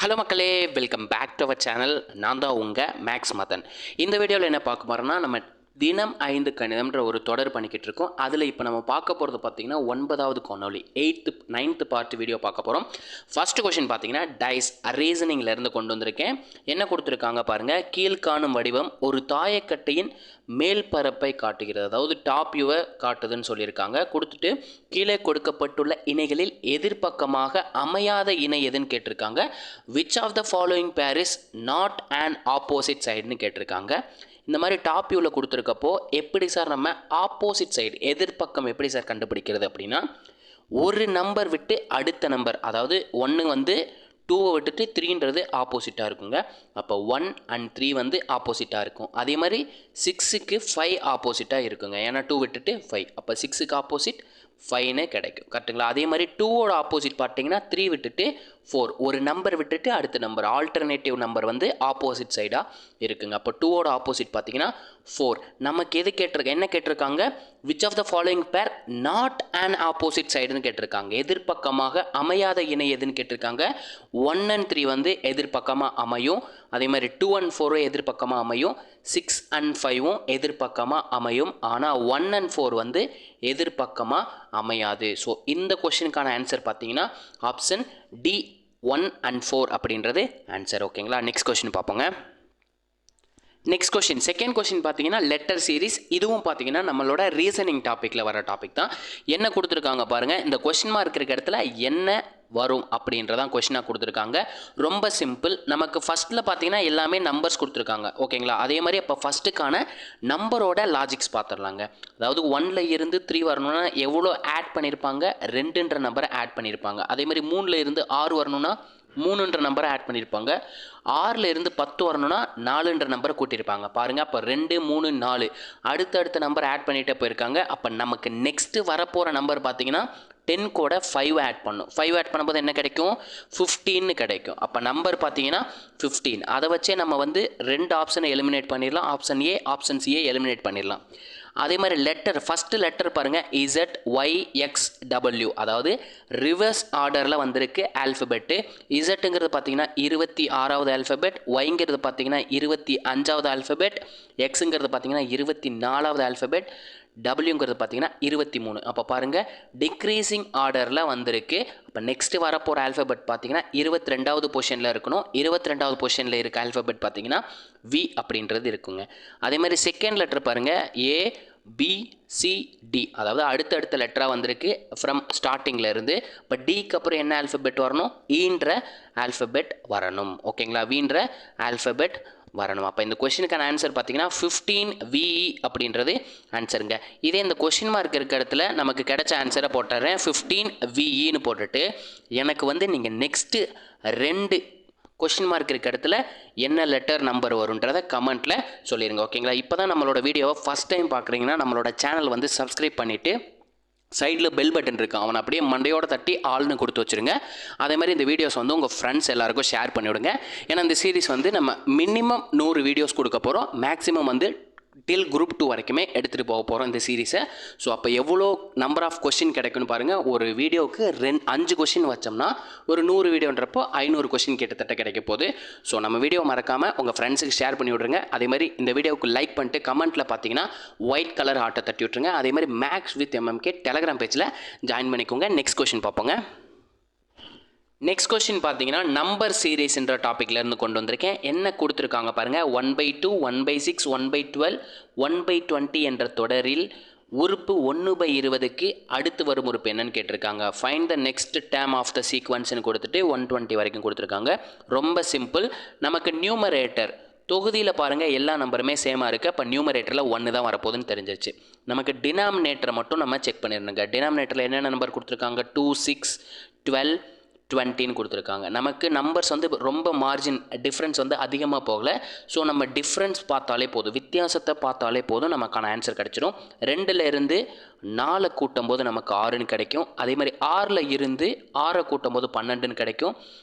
Hello மக்களே, welcome back to our channel. நான் தான் உங்கள் மேக்ஸ் மதன். இந்த வீடியோவில் என்ன பார்க்க போகிறோம்னா, நம்ம தினம் 5 கணிதம்ன்ற ஒரு தொடர் பண்ணிக்கிட்டு இருக்கோம். அதில் இப்போ நம்ம பார்க்க போகிறது பார்த்திங்கன்னா 9வது காணொலி 9th பார்ட் வீடியோ பார்க்க போகிறோம். ஃபர்ஸ்ட் கொஷின் பார்த்திங்கன்னா டைஸ் ரீசனிங்லேருந்து கொண்டு வந்திருக்கேன். என்ன கொடுத்துருக்காங்க பாருங்கள். கீழ்காணும் வடிவம் ஒரு தாயக்கட்டையின் மேல் பரப்பை காட்டுகிறது, அதாவது டாப் வியூவை காட்டுதுன்னு சொல்லியிருக்காங்க. கொடுத்துட்டு கீழே கொடுக்கப்பட்டுள்ள இணைகளில் எதிர்பக்கமாக அமையாத இணை எதுன்னு கேட்டிருக்காங்க. Which of the following pair is not and opposite சைடுன்னு கேட்டிருக்காங்க. இந்த மாதிரி டாப் வியூவில் கொடுத்துருக்கப்போ எப்படி சார் நம்ம ஆப்போசிட் சைடு எதிர்பக்கம் எப்படி சார் கண்டுபிடிக்கிறது அப்படின்னா, ஒரு நம்பர் விட்டு அடுத்த நம்பர், அதாவது 1 வந்து 2 விட்டுட்டு 3ன்றது ஆப்போசிட்டாக இருக்குங்க. அப்போ 1 and 3 வந்து ஆப்போசிட்டாக இருக்கும். அதே மாதிரி 6க்கு 5 ஆப்போசிட்டாக இருக்குங்க. ஏன்னா 2 விட்டுட்டு 5, அப்போ 6க்கு ஆப்போசிட் 5ன்னு கிடைக்கும். கரெக்டுங்களா? அதே மாதிரி 2வோட ஆப்போசிட் பார்த்தீங்கன்னா 3 விட்டுட்டு 4, ஒரு நம்பர் விட்டுட்டு அடுத்த நம்பர், ஆல்டர்னேட்டிவ் நம்பர் வந்து ஆப்போசிட் சைடாக இருக்குங்க. அப்போ 2வோட ஆப்போசிட் பார்த்தீங்கன்னா 4. நமக்கு எது என்ன கேட்டிருக்காங்க? Which of the following pair not and opposite சைடுன்னு கேட்டிருக்காங்க. எதிர்பக்கமாக அமையாத இணை எதுன்னு கேட்டிருக்காங்க. 1 and 3 வந்து எதிர்பக்கமாக அமையும். அதே மாதிரி 2 and 4 எதிர்பக்கமாக அமையும். 6 and 5 எதிர்பக்கமாக அமையும். ஆனால் 1 and 4 வந்து எதிர்பக்கமாக அமையாது. ஸோ இந்த கொஸ்டினுக்கான ஆன்சர் பார்த்தீங்கன்னா ஆப்ஷன் டி 1 and 4 அப்படின்றது ஆன்சர். ஓகேங்களா? நெக்ஸ்ட் கொஸ்டின் பார்ப்போங்க. நெக்ஸ்ட் கொஸ்டின், செகண்ட் கொஸ்டின் பார்த்தீங்கன்னா லெட்டர் சீரிஸ். இதுவும் பார்த்தீங்கன்னா நம்மளோட ரீசனிங் டாப்பிக்கில் வர டாபிக் தான். என்ன கொடுத்துருக்காங்க பாருங்கள். இந்த கொஸ்டின் மார்க் இருக்கிற இடத்துல என்ன வரும் அப்படின்றதான் கொஸ்டினாக கொடுத்துருக்காங்க. ரொம்ப சிம்பிள். நமக்கு ஃபஸ்ட்டில் பார்த்தீங்கன்னா எல்லாமே நம்பர்ஸ் கொடுத்துருக்காங்க. ஓகேங்களா? அதே மாதிரி அப்போ ஃபஸ்ட்டுக்கான நம்பரோட லாஜிக்ஸ் பார்த்துடலாங்க. அதாவது 1ல் இருந்து 3 வரணும்னா எவ்வளோ ஆட் பண்ணியிருப்பாங்க? 2ன்ற நம்பரை ஆட் பண்ணியிருப்பாங்க. அதே மாதிரி 3ல் இருந்து 6 வரணும்னா 3ன்ற நம்பரை ஆட் பண்ணியிருப்பாங்க. 6ல் இருந்து 10 வரணும்னா 4ன்ற நம்பரை கூட்டியிருப்பாங்க. பாருங்கள், அப்போ 2, 3, 4 அடுத்தடுத்த நம்பர் ஆட் பண்ணிகிட்டே போயிருக்காங்க. அப்போ நமக்கு நெக்ஸ்ட்டு வரப்போகிற நம்பர் பார்த்தீங்கன்னா 10 கூட 5 ஆட் பண்ணும். 5 ஆட் பண்ணும்போது என்ன கிடைக்கும்? 15 கிடைக்கும். அப்போ நம்பர் பார்த்தீங்கன்னா 15. அதை வச்சே நம்ம வந்து 2 ஆப்ஷனை எலிமினேட் பண்ணிடலாம். ஆப்ஷன் ஏ, ஆப்ஷன் சியை எலிமினேட் பண்ணிடலாம். அதே மாதிரி லெட்டர், ஃபஸ்ட்டு லெட்டர் பாருங்கள், ZYXW, அதாவது ரிவர்ஸ் ஆர்டரில் வந்திருக்கு ஆல்ஃபபெட்டு. இசட்டுங்கிறது பார்த்தீங்கன்னா 26வது ஆல்ஃபபெட், ஒய்ங்கிறது பார்த்தீங்கன்னா 25வது ஆல்ஃபபெட், எக்ஸுங்கிறது பார்த்தீங்கன்னா 24வது ஆல்ஃபபெட், டபிள்யூங்கிறது பார்த்தீங்கன்னா 23. அப்போ பாருங்கள், டிக்ரீசிங் ஆர்டரில் வந்திருக்கு. அப்போ நெக்ஸ்ட்டு வரப்போகிற ஆல்ஃபபெட் பார்த்தீங்கன்னா 22வது பொசிஷனில் இருக்கணும். 22வது பொசிஷனில் இருக்க ஆல்ஃபபெட் பார்த்தீங்கன்னா வி அப்படின்றது இருக்குங்க. அதே மாதிரி செகண்ட் லெட்டர் பாருங்கள், ABCD, அதாவது அடுத்தடுத்த லெட்டராக வந்திருக்கு ஃப்ரம் ஸ்டார்டிங்கில் இருந்து. இப்போ டிக்கு அப்புறம் என்ன ஆல்ஃபபெட் வரணும்? ஈன்ற ஆல்ஃபபெட் வரணும். ஓகேங்களா? வீன்ற ஆல்ஃபபெட் வரணும். அப்போ இந்த கொஸ்டினுக்கான ஆன்சர் பார்த்தீங்கன்னா 15VE அப்படின்றது ஆன்சருங்க. இதே இந்த கொஸ்டின் மார்க் இருக்கிற இடத்துல நமக்கு கிடைச்ச ஆன்சரை போட்டுறேன். 15VEன்னு போட்டுட்டு எனக்கு வந்து நீங்கள் நெக்ஸ்ட்டு 2 கொஸ்டின் மார்க் இருக்க இடத்துல என்ன லெட்டர் நம்பர் வரும்ன்றதை கமெண்ட்டில் சொல்லிடுங்க. ஓகேங்களா? இப்போ தான் நம்மளோட வீடியோவை ஃபஸ்ட் டைம் பார்க்குறீங்கன்னா நம்மளோட சேனல் வந்து சப்ஸ்கிரைப் பண்ணிவிட்டு சைடில் பெல் பட்டன் இருக்குது, அவனை அப்படியே மண்டையோடு தட்டி ஆள்னு கொடுத்து வச்சுருங்க. அதே மாதிரி இந்த வீடியோஸ் வந்து உங்கள் ஃப்ரெண்ட்ஸ் எல்லாருக்கும் ஷேர் பண்ணிவிடுங்க. ஏன்னா இந்த சீரிஸ் வந்து நம்ம மினிமம் 100 வீடியோஸ் கொடுக்க போகிறோம். மேக்ஸிமம் வந்து டில் குரூப் 2 வரைக்குமே எடுத்துகிட்டு போக போகிறோம் இந்த சீரீஸை. ஸோ அப்போ எவ்வளோ நம்பர் ஆஃப் கொஸ்டின் கிடைக்குன்னு பாருங்கள். ஒரு வீடியோவுக்கு 5 கொஸ்டின் வச்சோம்னா ஒரு 100 வீடியோன்றப்போ 500 கொஸ்டின் கிட்டத்தட்ட கிடைக்க போகுது. ஸோ நம்ம வீடியோ மறக்காமல் உங்கள் ஃப்ரெண்ட்ஸுக்கு ஷேர் பண்ணி விட்ருங்க. அதே மாதிரி இந்த வீடியோவுக்கு லைக் பண்ணிட்டு கமெண்ட்டில் பார்த்தீங்கன்னா ஒயிட் கலர் ஆட்டை தட்டி விட்ருங்க. அதே மாதிரி மேக்ஸ் வித் MMK டெலகிராம் பேஜில் ஜாயின் பண்ணிக்கோங்க. நெக்ஸ்ட் கொஸ்டின் பார்ப்போங்க. நெக்ஸ்ட் கொஸ்டின் பார்த்தீங்கன்னா நம்பர் சீரீஸ்ன்ற டாப்பிக்லேருந்து கொண்டு வந்திருக்கேன். என்ன கொடுத்துருக்காங்க பாருங்கள். 1/2, 1/6, 1/12, 1/20 என்ற தொடரில் உறுப்பு 1/20க்கு அடுத்து வரும் உறுப்பு என்னன்னு கேட்டிருக்காங்க. Find the next term of the சீக்வன்ஸ்னு கொடுத்துட்டு 120 வரைக்கும் கொடுத்துருக்காங்க. ரொம்ப சிம்பிள். நமக்கு நியூமரேட்டர் தொகுதியில் பாருங்கள் எல்லா நம்பருமே சேமாக இருக்குது. அப்போ நியூமரேட்டரில் 1 தான் வரப்போகுதுன்னு தெரிஞ்சிச்சு. நமக்கு டினாமினேட்டரை மட்டும் நம்ம செக் பண்ணிடணுங்க. டினாமினேட்டரில் என்னென்ன நம்பர் கொடுத்துருக்காங்க? 2, 6, 12, 20ன்னு கொடுத்துருக்காங்க. நமக்கு நம்பர்ஸ் வந்து ரொம்ப மார்ஜின் டிஃப்ரென்ஸ் வந்து அதிகமாக போகலை. ஸோ நம்ம டிஃப்ரென்ஸ் பார்த்தாலே போதும், வித்தியாசத்தை பார்த்தாலே போதும், நமக்கான ஆன்சர் கிடச்சிடும். 2ல் இருந்து 4 கூட்டும் போது நமக்கு 6ன்னு கிடைக்கும். அதே மாதிரி 6ல் இருந்து 6 கூட்டும் போது 12ன்னு கிடைக்கும்.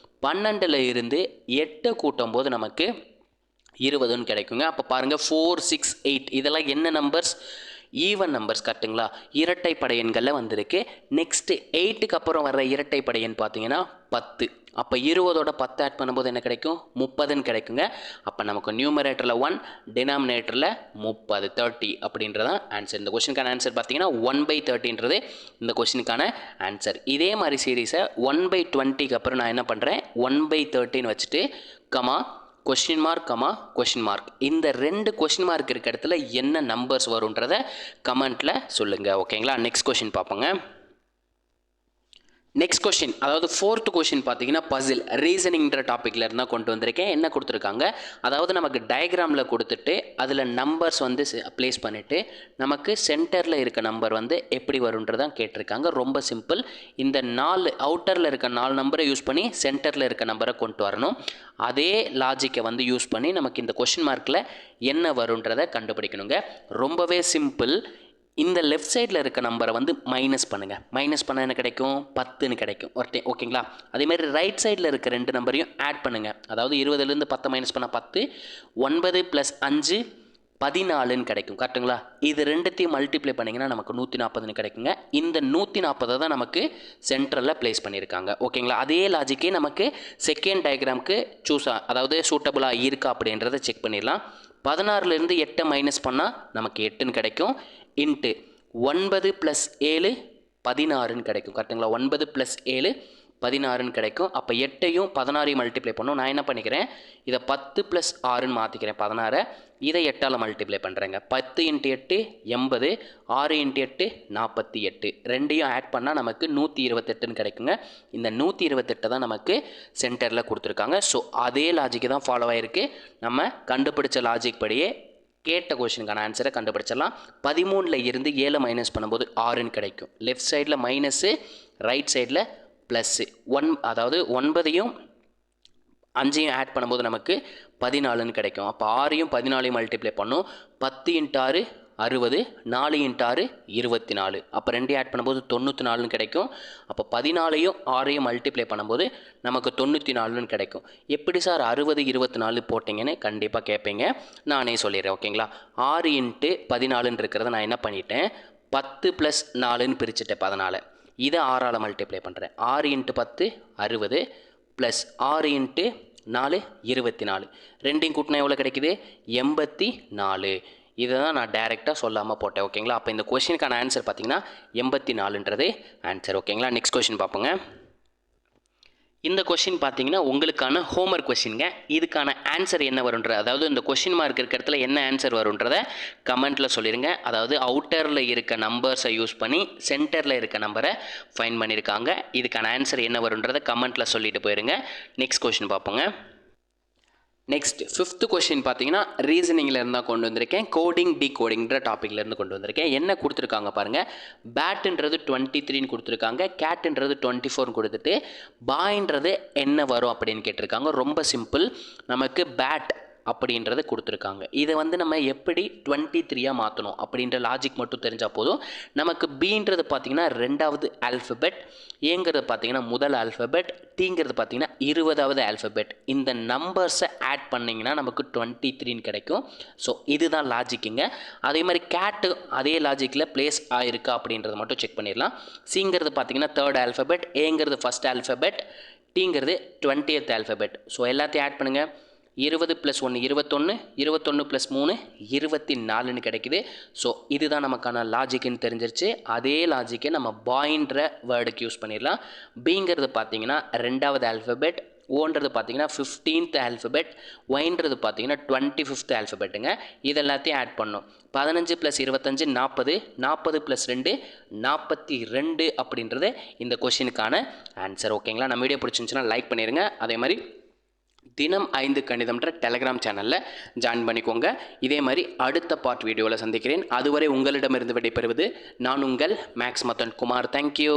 12ல் இருந்து 8 கூட்டும் போது நமக்கு 20ன்னு கிடைக்குங்க. அப்போ பாருங்கள் 4, 6, 8 இதெல்லாம் என்ன நம்பர்ஸ்? ஈவன் நம்பர்ஸ் கரெக்டுங்களா, இரட்டைப்படை எண்களில் வந்திருக்கு. நெக்ஸ்ட்டு 8க்கு அப்புறம் வர்ற இரட்டைப்படை எண் பார்த்தீங்கன்னா 10. அப்போ 20ஓட 10 ஆட் பண்ணும்போது என்ன கிடைக்கும், 30ன்னு கிடைக்குங்க. அப்போ நமக்கு நியூமரேட்டரில் 1, டினாமினேட்டரில் 30, 30 அப்படின்றதான் ஆன்சர். இந்த கொஸ்டினுக்கான ஆன்சர் பார்த்தீங்கன்னா 1/30ன்றது இந்த கொஸ்டினுக்கான ஆன்சர். இதே மாதிரி சீரீஸை 1/20க்கு அப்புறம் நான் என்ன பண்ணுறேன், 1/13 வச்சுட்டு comma question mark comma question mark, இந்த 2 கொஸ்டின் மார்க் இருக்க இடத்துல என்ன நம்பர்ஸ் வரும்ன்றதை கமெண்ட்டில் சொல்லுங்கள். ஓகேங்களா, நெக்ஸ்ட் கொஸ்டின் பார்ப்போங்க. நெக்ஸ்ட் கொஸ்டின், அதாவது 4th கொஸ்டின் பார்த்தீங்கன்னா பசில் ரீசனிங்ன்ற டாப்பிக்கில் இருந்தால் கொண்டு வந்திருக்கேன். என்ன கொடுத்துருக்காங்க, அதாவது நமக்கு டயக்ராமில் கொடுத்துட்டு அதில் நம்பர்ஸ் வந்து ப்ளேஸ் பண்ணிவிட்டு நமக்கு சென்டரில் இருக்க நம்பர் வந்து எப்படி வரும்ன்றதான் கேட்டிருக்காங்க. ரொம்ப சிம்பிள். இந்த 4 அவுட்டரில் இருக்க 4 நம்பரை யூஸ் பண்ணி சென்டரில் இருக்க நம்பரை கொண்டு வரணும். அதே லாஜிக்கை வந்து யூஸ் பண்ணி நமக்கு இந்த கொஸ்டின் மார்க்கில் என்ன வரும்ன்றதை கண்டுபிடிக்கணுங்க. ரொம்பவே சிம்பிள். இந்த லெஃப்ட் சைடில் இருக்க நம்பரை வந்து மைனஸ் பண்ணுங்கள். மைனஸ் பண்ண என்ன கிடைக்கும், 10ன்னு கிடைக்கும் ஒரு டைம். ஓகேங்களா, அதேமாதிரி ரைட் சைடில் இருக்க 2 நம்பரையும் ஆட் பண்ணுங்கள். அதாவது 20லேருந்து 10 மைனஸ் பண்ணால் 10, 9 + 5 14ன்னு கிடைக்கும். கரெக்டுங்களா, இது ரெண்டுத்தையும் மல்டிப்ளை பண்ணிங்கன்னா நமக்கு 140ன்னு கிடைக்குங்க. இந்த 140 தான் நமக்கு சென்ட்ரலில் ப்ளேஸ் பண்ணியிருக்காங்க. ஓகேங்களா, அதே லாஜிக்கே நமக்கு செகண்ட் டயக்ராமுக்கு அதாவது சூட்டபுளாக இருக்கா அப்படின்றத செக் பண்ணிடலாம். 16லேருந்து 8 மைனஸ் பண்ணால் நமக்கு 8ன்னு கிடைக்கும். இன்ட்டு 9 + 7 16ன்னு கிடைக்கும். கரெக்டுங்களா, 9 + 7 16ன்னு கிடைக்கும். அப்போ 8ஐயும் 16ஐயும் மல்டிப்ளை பண்ணோம். நான் என்ன பண்ணிக்கிறேன், இதை 10 + 6ன்னு மாற்றிக்கிறேன் 16. இதை 8ஆல் மல்டிப்ளை பண்ணுறேங்க. 10 × 8 80, 6 × 8 48. ரெண்டையும் ஆட் பண்ணால் நமக்கு 128ன்னு கிடைக்குங்க. இந்த 128 தான் நமக்கு சென்டரில் கொடுத்துருக்காங்க. ஸோ அதே லாஜிக்கு தான் ஃபாலோ ஆகிருக்கு. நம்ம கண்டுபிடிச்ச லாஜிக் படியே கேட்ட கொஸ்டினுக்கான ஆன்சரை கண்டுபிடிச்சிடலாம். 13ல் இருந்து 7 மைனஸ் பண்ணும்போது 6ன்னு கிடைக்கும். லெஃப்ட் சைடில் மைனஸு, ரைட் சைடில் ப்ளஸ்ஸு. அதாவது 9ஐயும் 5ஐயும் ஆட் பண்ணும்போது நமக்கு 14ன்னு கிடைக்கும். அப்போ 6ஐயும் 14ஐயும் மல்டிப்ளை பண்ணும். 10 × 6 60, 4 × 6 24. அப்போ 2 ஆட் பண்ணும்போது 94ன்னு கிடைக்கும். அப்போ 14ஐயும் 6ஐயும் மல்டிப்ளை பண்ணும்போது நமக்கு 94ன்னு கிடைக்கும். எப்படி சார் 60 24 போட்டிங்கன்னு கண்டிப்பாக கேட்பீங்க. நானே சொல்லிடுறேன். ஓகேங்களா, 6 × 14ன்னு இருக்கிறத நான் என்ன பண்ணிட்டேன், 10 + 4ன்னு பிரிச்சுட்டேன் 14. இதை 6ஆல் மல்டிப்ளை பண்ணுறேன். 6 × 10 60 + 6 × 4 24. ரெண்டையும் கூட்டினா எவ்வளோ கிடைக்குது, 84. இதை தான் நான் டைரெக்டாக சொல்லாமல் போட்டேன். ஓகேங்களா, அப்போ இந்த கொஸ்டினுக்கான ஆன்சர் பார்த்தீங்கன்னா 84ன்றது ஆன்சர். ஓகேங்களா, நெக்ஸ்ட் கொஸ்டின் பார்ப்போங்க. இந்த கொஸ்டின் பார்த்தீங்கன்னா உங்களுக்கான ஹோம்ஒர்க் கொஸ்டின்ங்க. இதுக்கான ஆன்சர் என்ன வரும்ன்ற, அதாவது இந்த கொஸ்டின் மார்க் இருக்கிற இடத்துல என்ன ஆன்சர் வரும்ன்றதை கமெண்ட்டில் சொல்லிடுங்க. அதாவது அவுட்டரில் இருக்க நம்பர்ஸை யூஸ் பண்ணி சென்டரில் இருக்க நம்பரை ஃபைண்ட் பண்ணியிருக்காங்க. இதுக்கான ஆன்சர் என்ன வரும்ன்றதை கமெண்ட்டில் சொல்லிட்டு போயிருங்க. நெக்ஸ்ட் கொஸ்டின் பார்ப்போங்க. நெக்ஸ்ட் 5th கொஸ்டின் பார்த்தீங்கன்னா ரீசனிங்கில் இருந்தால் கொண்டு வந்திருக்கேன். கோடிங் டிகோடிங்கிற டாப்பிக்லேருந்து கொண்டு வந்திருக்கேன். என்ன கொடுத்துருக்காங்க பாருங்கள், பேட்டுன்றது 23ன்னு கொடுத்துருக்காங்க, கேட்டுன்றது 24ன்னு கொடுத்துட்டு பாயின்றது என்ன வரும் அப்படின்னு கேட்டிருக்காங்க. ரொம்ப சிம்பிள். நமக்கு பேட் அப்படின்றத கொடுத்துருக்காங்க. இதை வந்து நம்ம எப்படி 23ஆக மாற்றணும் அப்படின்ற லாஜிக் மட்டும் தெரிஞ்சால் போதும். நமக்கு பீன்றது பார்த்திங்கன்னா 2வது ஆல்ஃபபெட், ஏங்கிறது பார்த்திங்கன்னா முதல் ஆல்ஃபபெட், டீங்கிறது பார்த்திங்கன்னா 20வது ஆல்ஃபபெட். இந்த நம்பர்ஸை ஆட் பண்ணிங்கன்னா நமக்கு 23ன்னு கிடைக்கும். ஸோ இதுதான் லாஜிக்குங்க. அதே மாதிரி கேட்டு அதே லாஜிக்கில் ப்ளேஸ் ஆகிருக்கா அப்படின்றத மட்டும் செக் பண்ணிடலாம். சிங்கிறது பார்த்திங்கன்னா 3rd ஆல்ஃபபெட், ஏங்கிறது 1st ஆல்ஃபபெட், டீங்கிறது 20th ஆல்ஃபபெட். ஸோ எல்லாத்தையும் ஆட் பண்ணுங்கள். 20 + 1 21, 21 + 3 24ன்னு கிடைக்குது. ஸோ இதுதான் நமக்கான லாஜிக்குன்னு தெரிஞ்சிருச்சு. அதே லாஜிக்கை நம்ம பாயின்ற வேர்டுக்கு யூஸ் பண்ணிடலாம். பிங்கிறது பார்த்தீங்கன்னா 2வது ஆல்ஃபபெட், ஓன்றது பார்த்தீங்கன்னா 15th ஆல்ஃபபெட், ஒயின்றது பார்த்தீங்கன்னா 25th ஆல்ஃபபெட்டுங்க. இது எல்லாத்தையும் ஆட் பண்ணோம். 15 + 25 40, 40 + 2 42 அப்படின்றது இந்த கொஷினுக்கான ஆன்சர். ஓகேங்களா, நம்ம வீடியோ பிடிச்சிருந்துச்சுன்னா லைக் பண்ணிடுங்க. அதே மாதிரி தினம் 5 கணிதம்ன்ற டெலகிராம் சேனலில் ஜாயின் பண்ணிக்கோங்க. இதே மாதிரி அடுத்த பார்ட் வீடியோவில் சந்திக்கிறேன். அதுவரை உங்களிடமிருந்து விடைபெறுவது நான் உங்கள் மேக்ஸ் மதன் குமார். தேங்க்யூ.